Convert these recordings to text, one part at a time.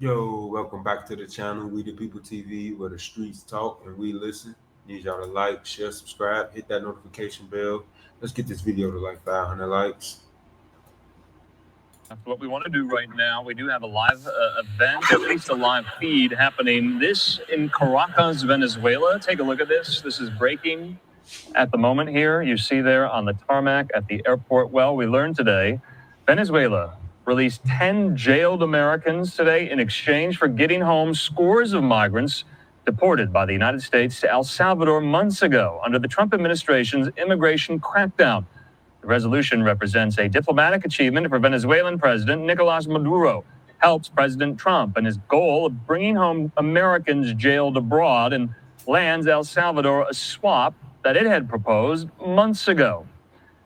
Yo, welcome back to the channel, We the People TV, where the streets talk and we listen. Need y'all to like, share, subscribe, hit that notification bell. Let's get this video to like 500 likes. What we want to do right now, we do have a live event, at least a live feed happening. This in Caracas, Venezuela. Take a look at this. This is breaking at the moment here. You see there on the tarmac at the airport. Well, we learned today Venezuela released 10 jailed Americans today in exchange for getting home scores of migrants deported by the United States to El Salvador months ago under the Trump administration's immigration crackdown. The resolution represents a diplomatic achievement for Venezuelan President Nicolas Maduro, helps President Trump in his goal of bringing home Americans jailed abroad, and lands El Salvador a swap that it had proposed months ago.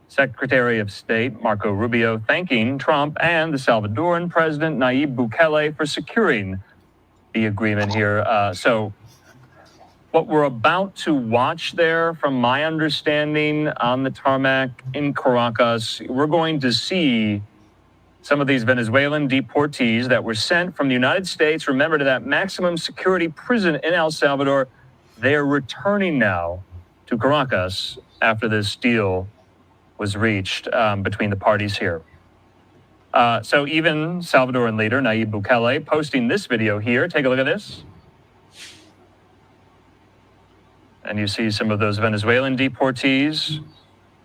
Secretary of State Marco Rubio thanking Trump and the Salvadoran President Nayib Bukele for securing the agreement here. So what we're about to watch there, from my understanding, on the tarmac in Caracas, we're going to see some of these Venezuelan deportees that were sent from the United States, remember, to that maximum security prison in El Salvador. They're returning now to Caracas after this deal was reached between the parties here. So even Salvadoran leader Nayib Bukele posting this video here. Take a look at this. And you see some of those Venezuelan deportees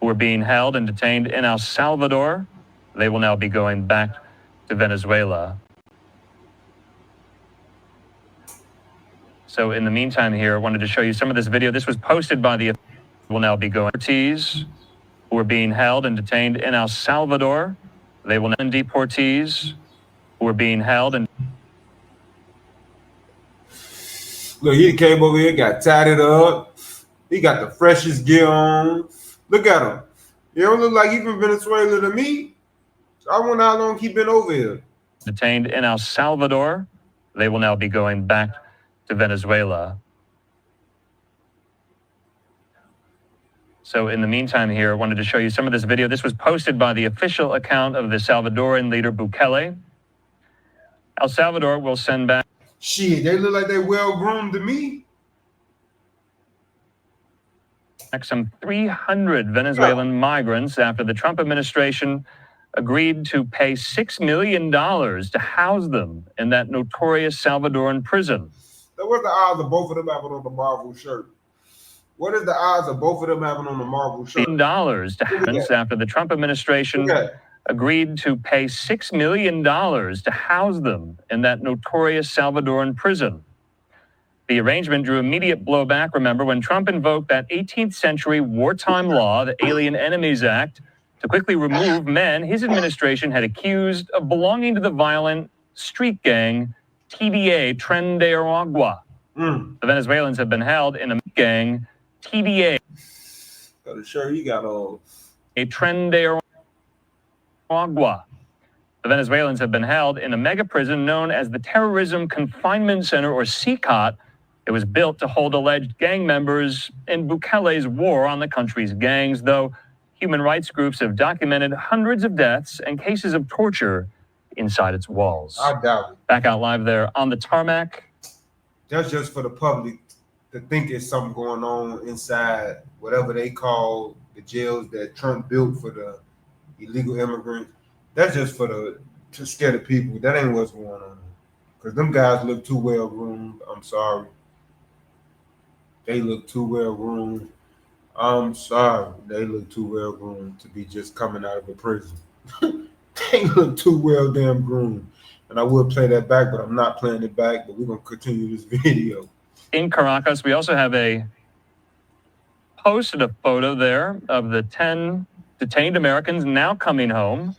who are being held and detained in El Salvador. They will now be going back to Venezuela. So in the meantime here, I wanted to show you some of this video. This was posted by the will now be going deportees who are being held and detained in El Salvador. They will now deportees who are being held and Look, he came over here, got tatted up. He got the freshest gear on. Look at him. He don't look like he from Venezuela to me. So I wonder how long he been over here. Detained in El Salvador. They will now be going back to Venezuela. So in the meantime here, I wanted to show you some of this video. This was posted by the official account of the Salvadoran leader Bukele. El Salvador will send back. Shit, they look like they well-groomed to me. Some 300 Venezuelan migrants after the Trump administration agreed to pay $6 million to house them in that notorious Salvadoran prison. So what's the odds of both of them having on the Marvel shirt? What is the odds of both of them having on the Marvel shirt? $1 to house after the Trump administration agreed to pay $6 million to house them in that notorious Salvadoran prison. The arrangement drew immediate blowback, remember, when Trump invoked that 18th century wartime law, the Alien Enemies Act, to quickly remove men his administration had accused of belonging to the violent street gang TDA, Tren de Aragua. The Venezuelans have been held in a gang TDA. Got a shirt he got on. A Tren de Aragua. The Venezuelans have been held in a mega prison known as the Terrorism Confinement Center, or CCOT. It was built to hold alleged gang members in Bukele's war on the country's gangs, though human rights groups have documented hundreds of deaths and cases of torture inside its walls. I doubt it. Back out live there on the tarmac. That's just for the public to think there's something going on inside whatever they call the jails that Trump built for the illegal immigrants. That's just for to scare the people. That ain't what's going on. Because them guys look too well groomed. I'm sorry. They look too well groomed. I'm sorry. They look too well groomed to be just coming out of a prison. They look too well damn groomed. And I will play that back, but I'm not playing it back. But we're going to continue this video. In Caracas, we also have posted a photo there of the 10 detained Americans now coming home.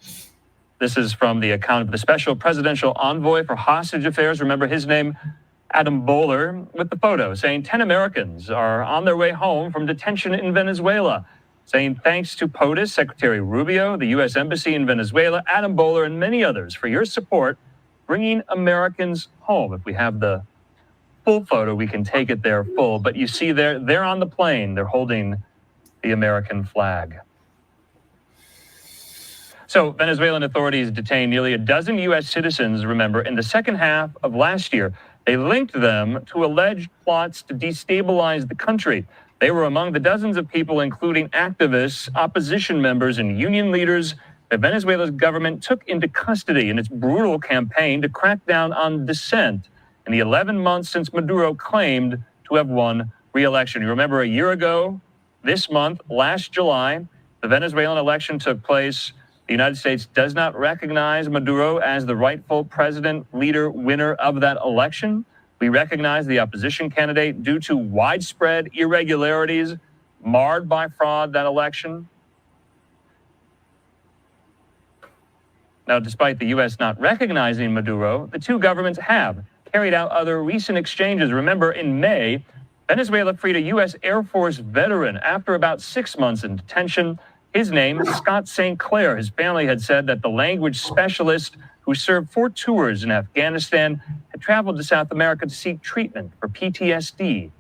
This is from the account of the Special Presidential Envoy for Hostage Affairs. Remember his name, Adam Bowler, with the photo saying 10 Americans are on their way home from detention in Venezuela, saying thanks to POTUS, Secretary Rubio, the U.S. Embassy in Venezuela, Adam Bowler, and many others for your support bringing Americans home. If we have the full photo, we can take it there full. But you see they're on the plane. They're holding the American flag. So Venezuelan authorities detained nearly a dozen U.S. citizens, remember, in the second half of last year. They linked them to alleged plots to destabilize the country. They were among the dozens of people, including activists, opposition members, and union leaders that Venezuela's government took into custody in its brutal campaign to crack down on dissent in the 11 months since Maduro claimed to have won re-election. You remember a year ago, this month, last July, the Venezuelan election took place. The United States does not recognize Maduro as the rightful president, leader, winner of that election. We recognize the opposition candidate due to widespread irregularities marred by fraud that election. Now, despite the U.S. not recognizing Maduro, the two governments have carried out other recent exchanges. Remember, in May, Venezuela freed a U.S. Air Force veteran after about 6 months in detention. His name is Scott St. Clair. His family had said that the language specialist who served 4 tours in Afghanistan had traveled to South America to seek treatment for PTSD.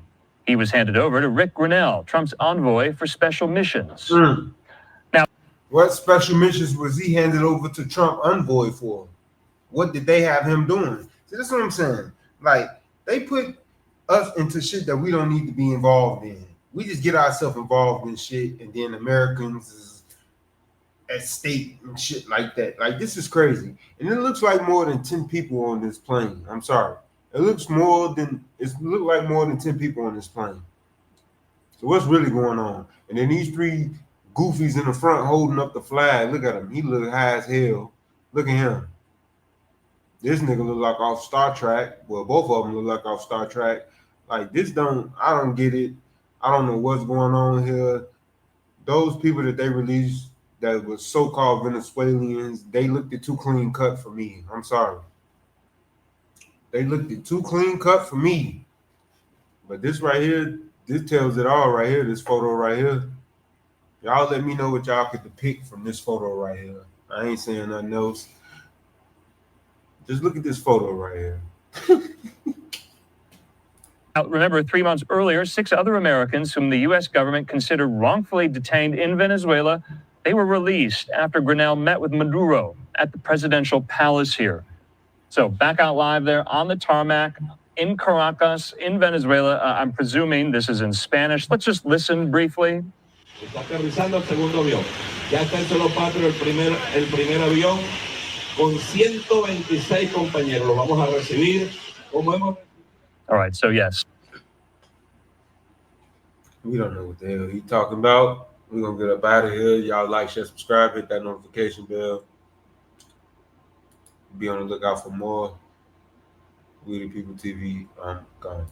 He was handed over to Rick Grinnell, Trump's envoy for special missions. Now, what special missions was he handed over to Trump envoy for? What did they have him doing? See, that's what I'm saying. Like, they put us into shit that we don't need to be involved in. We just get ourselves involved in shit, and then Americans is at stake and shit like that. Like, this is crazy. And it looks like more than 10 people on this plane. I'm sorry. It looks like more than 10 people on this plane. So what's really going on? And then these 3 goofies in the front holding up the flag. Look at him. He look high as hell. Look at him. This nigga look like off Star Trek. Well, both of them look like off Star Trek. Like, I don't get it. I don't know what's going on here. Those people that they released that was so-called Venezuelans, they looked at too clean cut for me. I'm sorry. They looked at too clean cut for me. But this right here, this tells it all right here, this photo right here. Y'all let me know what y'all could depict from this photo right here. I ain't saying nothing else. Just look at this photo right here. Remember, 3 months earlier, 6 other Americans whom the U.S. government considered wrongfully detained in Venezuela, they were released after Grinnell met with Maduro at the presidential palace here. So back out live there on the tarmac in Caracas, in Venezuela. I'm presuming this is in Spanish. Let's just listen briefly. Está aterrizando el segundo avión. Ya está en solo patrio el primer avión con 126 compañeros. Lo vamos a recibir como hemos. All right, so yes. We don't know what the hell he's talking about. We're going to get up out of here. Y'all like, share, subscribe, hit that notification bell. Be on the lookout for more We the People TV. I'm gone.